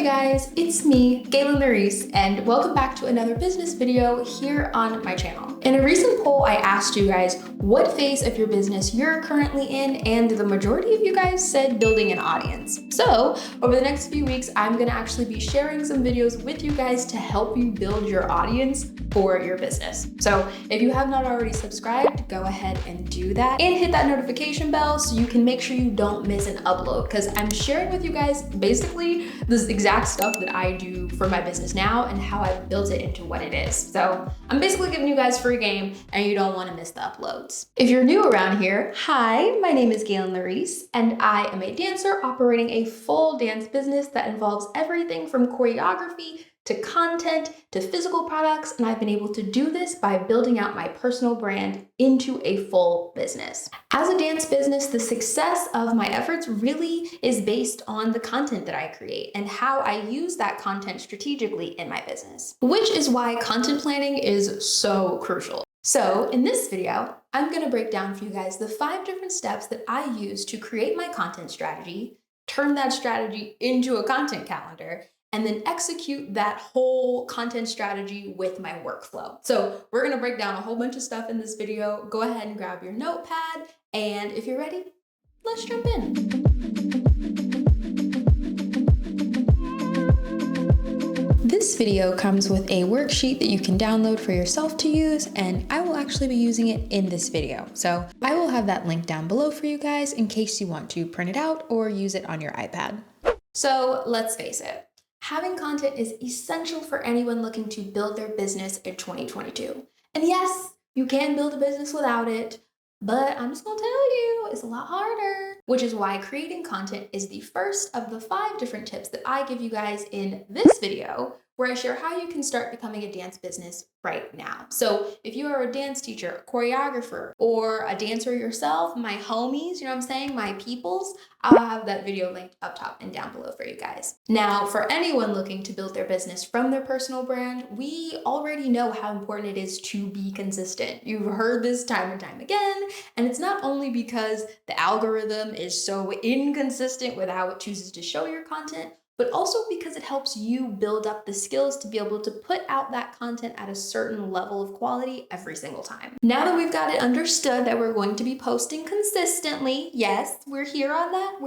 guys, it's me, Gaylyn Lareese, and welcome back to another business video here on my channel. In a recent poll, I asked you guys what phase of your business you're currently in, and the majority of you guys said building an audience. So over the next few weeks, I'm gonna actually be sharing some videos with you guys to help you build your audience for your business. So if you have not already subscribed, go ahead and do that and hit that notification bell so you can make sure you don't miss an upload, because I'm sharing with you guys basically this exact stuff that I do for my business now and how I've built it into what it is. So I'm basically giving you guys free game and you don't want to miss the uploads. If you're new around here, hi, my name is Gaylyn Lareese and I am a dancer operating a full dance business that involves everything from choreography to content, to physical products, and I've been able to do this by building out my personal brand into a full business. As a dance business, the success of my efforts really is based on the content that I create and how I use that content strategically in my business, which is why content planning is so crucial. So in this video, I'm gonna break down for you guys the 5 different steps that I use to create my content strategy, turn that strategy into a content calendar, and then execute that whole content strategy with my workflow. So we're gonna break down a whole bunch of stuff in this video. Go ahead and grab your notepad, and if you're ready, let's jump in. This video comes with a worksheet that you can download for yourself to use, and I will actually be using it in this video. So I will have that link down below for you guys in case you want to print it out or use it on your iPad. So let's face it. Having content is essential for anyone looking to build their business in 2022. And yes, you can build a business without it, but I'm just gonna tell you, it's a lot harder. Which is why creating content is the first of the 5 different tips that I give you guys in this video, where I share how you can start becoming a dance business right now. So if you are a dance teacher, a choreographer, or a dancer yourself, my homies, you know what I'm saying, my peoples, I'll have that video linked up top and down below for you guys. Now, for anyone looking to build their business from their personal brand, we already know how important it is to be consistent. You've heard this time and time again, and it's not only because the algorithm is so inconsistent with how it chooses to show your content, but also because it helps you build up the skills to be able to put out that content at a certain level of quality every single time. Now that we've got it understood that we're going to be posting consistently, yes, we're here on that,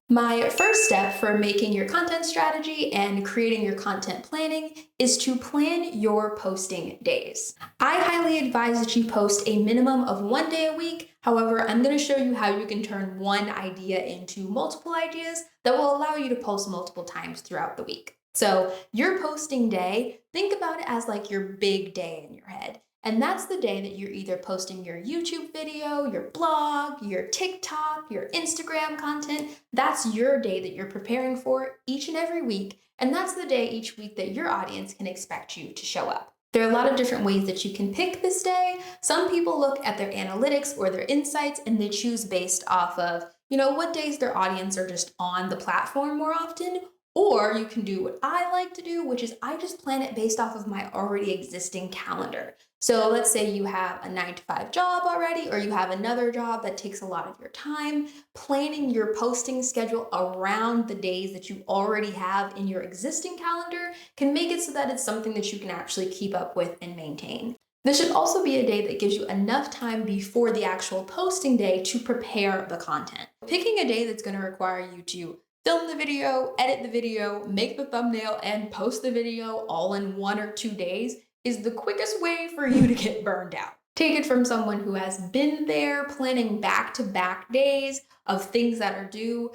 My first step for making your content strategy and creating your content planning is to plan your posting days. I highly advise that you post a minimum of 1 day a week. However, I'm going to show you how you can turn one idea into multiple ideas that will allow you to post multiple times throughout the week. So your posting day, think about it as like your big day in your head. And that's the day that you're either posting your YouTube video, your blog, your TikTok, your Instagram content. That's your day that you're preparing for each and every week. And that's the day each week that your audience can expect you to show up. There are a lot of different ways that you can pick this day. Some people look at their analytics or their insights and they choose based off of, what days their audience are just on the platform more often. Or you can do what I like to do, which is I just plan it based off of my already existing calendar. So let's say you have a 9-to-5 job already, or you have another job that takes a lot of your time. Planning your posting schedule around the days that you already have in your existing calendar can make it so that it's something that you can actually keep up with and maintain. This should also be a day that gives you enough time before the actual posting day to prepare the content. Picking a day that's going to require you to film the video, edit the video, make the thumbnail, and post the video all in 1 or 2 days is the quickest way for you to get burned out. Take it from someone who has been there. Planning back-to-back days of things that are due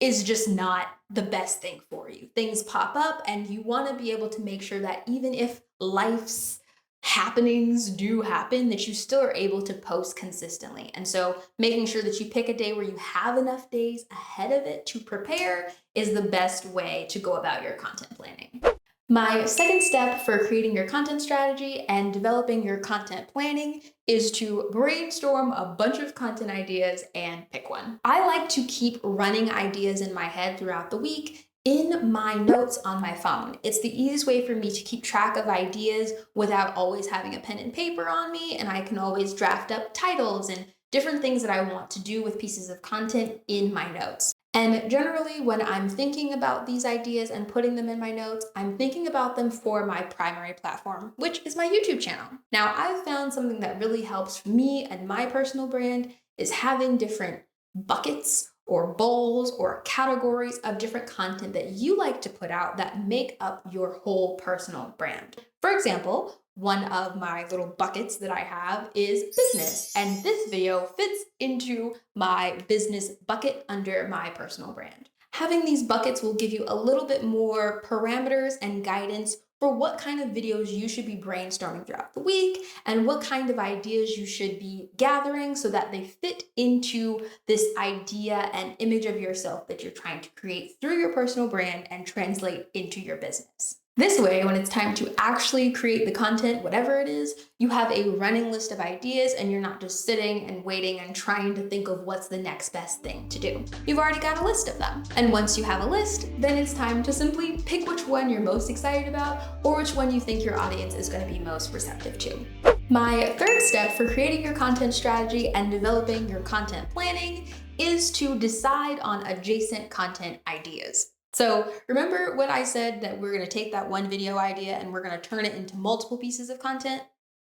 is just not the best thing for you. Things pop up and you want to be able to make sure that even if life's happenings do happen, that you still are able to post consistently. And so making sure that you pick a day where you have enough days ahead of it to prepare is the best way to go about your content planning. My second step for creating your content strategy and developing your content planning is to brainstorm a bunch of content ideas and pick one. I like to keep running ideas in my head throughout the week in my notes on my phone. It's the easiest way for me to keep track of ideas without always having a pen and paper on me, and I can always draft up titles and different things that I want to do with pieces of content in my notes. And generally, when I'm thinking about these ideas and putting them in my notes, I'm thinking about them for my primary platform, which is my YouTube channel. Now, I've found something that really helps me and my personal brand is having different buckets or bowls or categories of different content that you like to put out that make up your whole personal brand. For example, one of my little buckets that I have is business, and this video fits into my business bucket under my personal brand. Having these buckets will give you a little bit more parameters and guidance for what kind of videos you should be brainstorming throughout the week and what kind of ideas you should be gathering so that they fit into this idea and image of yourself that you're trying to create through your personal brand and translate into your business. This way, when it's time to actually create the content, whatever it is, you have a running list of ideas and you're not just sitting and waiting and trying to think of what's the next best thing to do. You've already got a list of them. And once you have a list, then it's time to simply pick which one you're most excited about or which one you think your audience is going to be most receptive to. My third step for creating your content strategy and developing your content planning is to decide on adjacent content ideas. So remember when I said that we're going to take that one video idea and we're going to turn it into multiple pieces of content?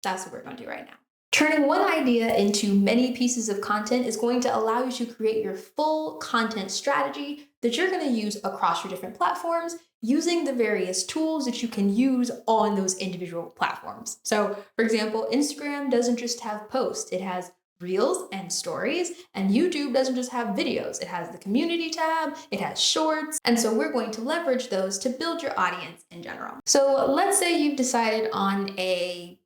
That's what we're going to do right now. Turning one idea into many pieces of content is going to allow you to create your full content strategy that you're going to use across your different platforms using the various tools that you can use on those individual platforms. So for example, Instagram doesn't just have posts, it has Reels and stories, and YouTube doesn't just have videos. It has the community tab, it has shorts, and so we're going to leverage those to build your audience in general. So let's say you've decided on a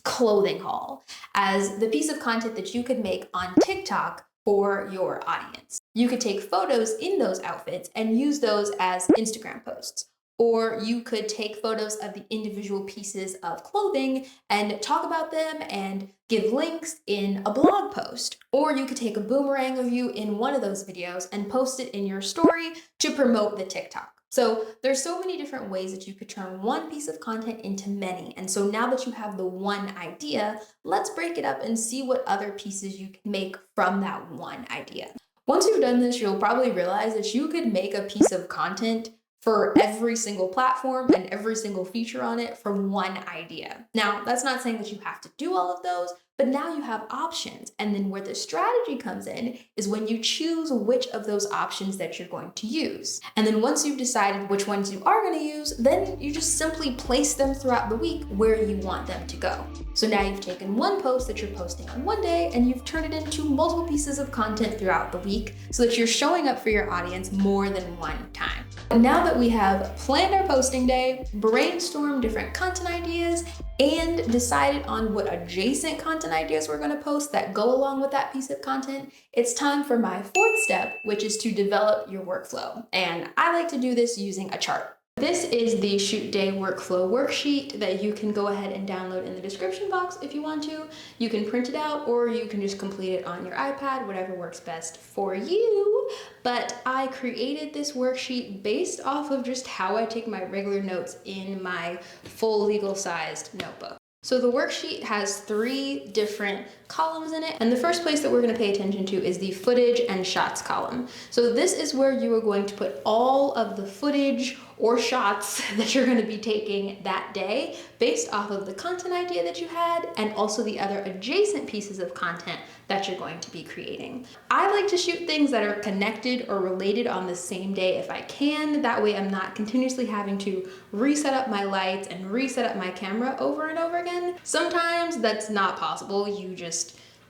clothing haul as the piece of content that you could make on TikTok for your audience. You could take photos in those outfits and use those as Instagram posts. Or you could take photos of the individual pieces of clothing and talk about them and give links in a blog post. Or you could take a boomerang of you in one of those videos and post it in your story to promote the TikTok. So there's so many different ways that you could turn one piece of content into many. And so now that you have the one idea, let's break it up and see what other pieces you can make from that one idea. Once you've done this, you'll probably realize that you could make a piece of content for every single platform and every single feature on it from one idea. Now, that's not saying that you have to do all of those, but now you have options. And then where the strategy comes in is when you choose which of those options that you're going to use. And then once you've decided which ones you are going to use, then you just simply place them throughout the week where you want them to go. So now you've taken one post that you're posting on one day and you've turned it into multiple pieces of content throughout the week so that you're showing up for your audience more than one time. Now that we have planned our posting day, brainstormed different content ideas, and decided on what adjacent content ideas we're going to post that go along with that piece of content, it's time for my fourth step, which is to develop your workflow. And I like to do this using a chart. This is the Shoot Day Workflow worksheet that you can go ahead and download in the description box if you want to. You can print it out or you can just complete it on your iPad, whatever works best for you. But I created this worksheet based off of just how I take my regular notes in my full legal-sized notebook. So the worksheet has 3 different columns in it, and the first place that we're going to pay attention to is the footage and shots column. So this is where you are going to put all of the footage or shots that you're going to be taking that day based off of the content idea that you had and also the other adjacent pieces of content that you're going to be creating. I like to shoot things that are connected or related on the same day if I can. That way I'm not continuously having to reset up my lights and reset up my camera over and over again. Sometimes that's not possible.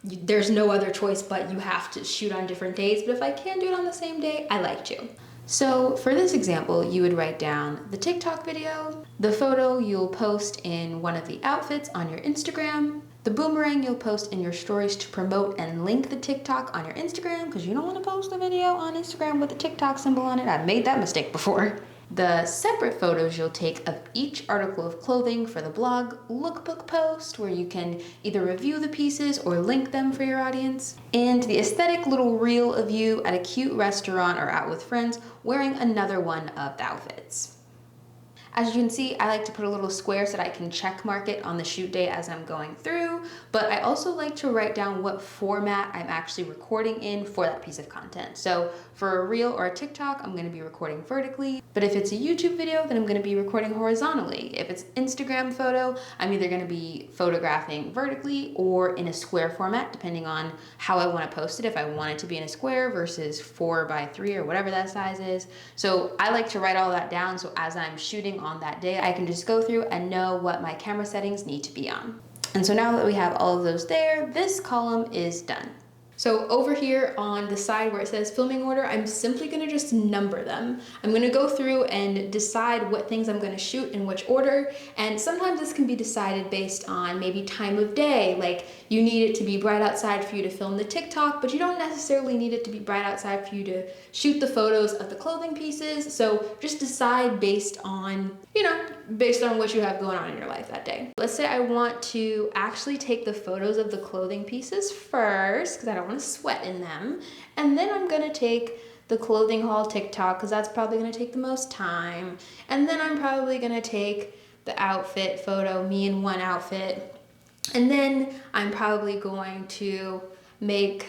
There's no other choice but you have to shoot on different days. But if I can do it on the same day, I like to. So for this example, you would write down the TikTok video, the photo you'll post in one of the outfits on your Instagram, the boomerang you'll post in your stories to promote and link the TikTok on your Instagram, because you don't want to post a video on Instagram with the TikTok symbol on it. I've made that mistake before. The separate photos you'll take of each article of clothing for the blog lookbook post, where you can either review the pieces or link them for your audience. And the aesthetic little reel of you at a cute restaurant or out with friends wearing another one of the outfits. As you can see, I like to put a little square so that I can check mark it on the shoot day as I'm going through, but I also like to write down what format I'm actually recording in for that piece of content. So for a reel or a TikTok, I'm gonna be recording vertically, but if it's a YouTube video, then I'm gonna be recording horizontally. If it's Instagram photo, I'm either gonna be photographing vertically or in a square format, depending on how I wanna post it, if I want it to be in a square versus 4x3 or whatever that size is. So I like to write all that down so as I'm shooting on that day, I can just go through and know what my camera settings need to be on. And so now that we have all of those there, this column is done. So over here on the side where it says filming order, I'm simply gonna just number them. I'm gonna go through and decide what things I'm gonna shoot in which order. And sometimes this can be decided based on maybe time of day. Like you need it to be bright outside for you to film the TikTok, but you don't necessarily need it to be bright outside for you to shoot the photos of the clothing pieces. So just decide based on, based on what you have going on in your life that day. Let's say I want to actually take the photos of the clothing pieces first, because I don't want to sweat in them. And then I'm gonna take the clothing haul TikTok, because that's probably gonna take the most time. And then I'm probably gonna take the outfit photo, me in one outfit. And then I'm probably going to make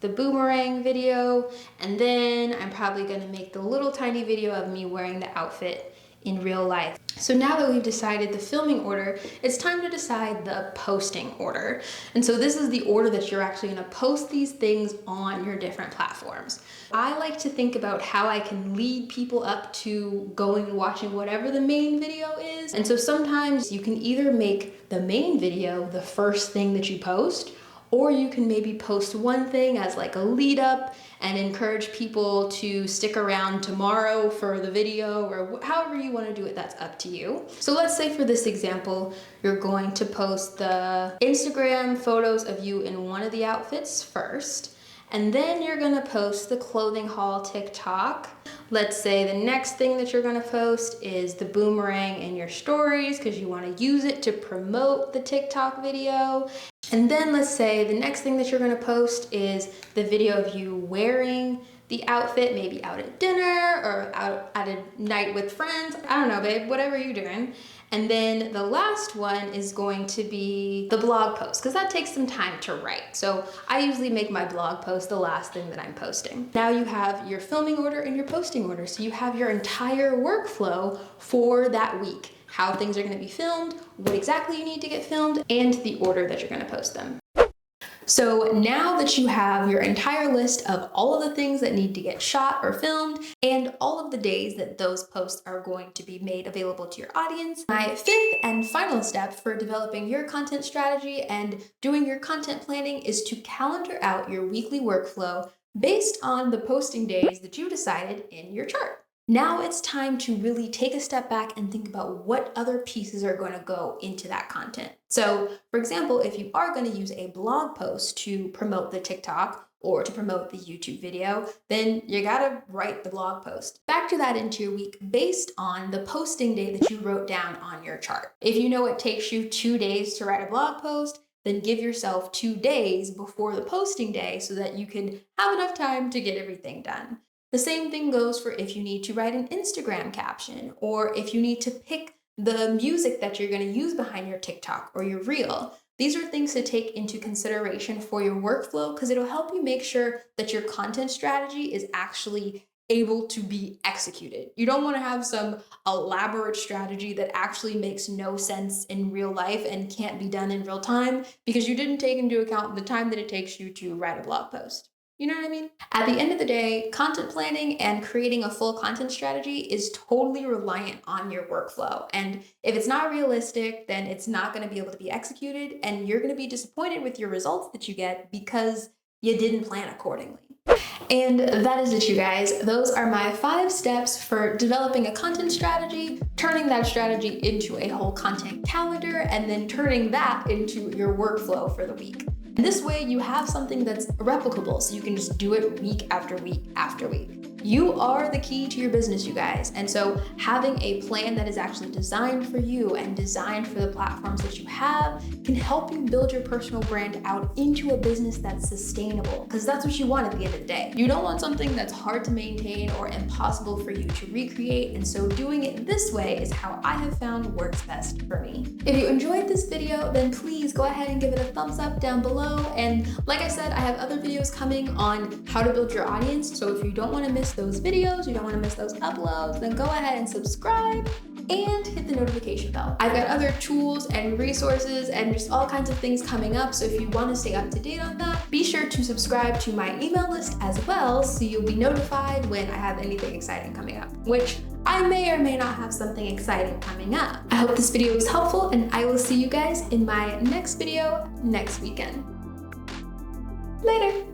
the boomerang video. And then I'm probably gonna make the little tiny video of me wearing the outfit in real life. So now that we've decided the filming order, it's time to decide the posting order. And so this is the order that you're actually gonna post these things on your different platforms. I like to think about how I can lead people up to going and watching whatever the main video is. And so sometimes you can either make the main video the first thing that you post, or you can maybe post one thing as like a lead up and encourage people to stick around tomorrow for the video, or however you want to do it, that's up to you. So let's say for this example, you're going to post the Instagram photos of you in one of the outfits first, and then you're gonna post the clothing haul TikTok. Let's say the next thing that you're gonna post is the boomerang in your stories because you wanna use it to promote the TikTok video. And then let's say the next thing that you're gonna post is the video of you wearing the outfit, maybe out at dinner or out at a night with friends. I don't know, babe, whatever you're doing. And then the last one is going to be the blog post, because that takes some time to write. So I usually make my blog post the last thing that I'm posting. Now you have your filming order and your posting order. So you have your entire workflow for that week, how things are going to be filmed, what exactly you need to get filmed, and the order that you're going to post them. So now that you have your entire list of all of the things that need to get shot or filmed and all of the days that those posts are going to be made available to your audience, my fifth and final step for developing your content strategy and doing your content planning is to calendar out your weekly workflow based on the posting days that you decided in your chart. Now it's time to really take a step back and think about what other pieces are going to go into that content. So, for example, if you are going to use a blog post to promote the TikTok or to promote the YouTube video, then you gotta write the blog post. Factor that into your week based on the posting day that you wrote down on your chart. If you know it takes you 2 days to write a blog post, then give yourself 2 days before the posting day so that you can have enough time to get everything done. The same thing goes for if you need to write an Instagram caption, or if you need to pick the music that you're going to use behind your TikTok or your reel. These are things to take into consideration for your workflow because it'll help you make sure that your content strategy is actually able to be executed. You don't want to have some elaborate strategy that actually makes no sense in real life and can't be done in real time because you didn't take into account the time that it takes you to write a blog post. You know what I mean? At the end of the day, content planning and creating a full content strategy is totally reliant on your workflow. And if it's not realistic, then it's not going to be able to be executed and you're going to be disappointed with your results that you get because you didn't plan accordingly. And that is it, you guys. Those are my 5 steps for developing a content strategy, turning that strategy into a whole content calendar, and then turning that into your workflow for the week. And this way you have something that's replicable, so you can just do it week after week after week. You are the key to your business, you guys. And so having a plan that is actually designed for you and designed for the platforms that you have can help you build your personal brand out into a business that's sustainable, because that's what you want at the end of the day. You don't want something that's hard to maintain or impossible for you to recreate, and so doing it this way is how I have found works best for me. If you enjoyed this video, then please go ahead and give it a thumbs up down below. And like I said, I have other videos coming on how to build your audience. So if you don't want to miss those videos, you don't want to miss those uploads, then go ahead and subscribe and hit the notification bell. I've got other tools and resources and just all kinds of things coming up. So if you want to stay up to date on that, be sure to subscribe to my email list as well, so you'll be notified when I have anything exciting coming up, which I may or may not have something exciting coming up. I hope this video was helpful, and I will see you guys in my next video next weekend. Later.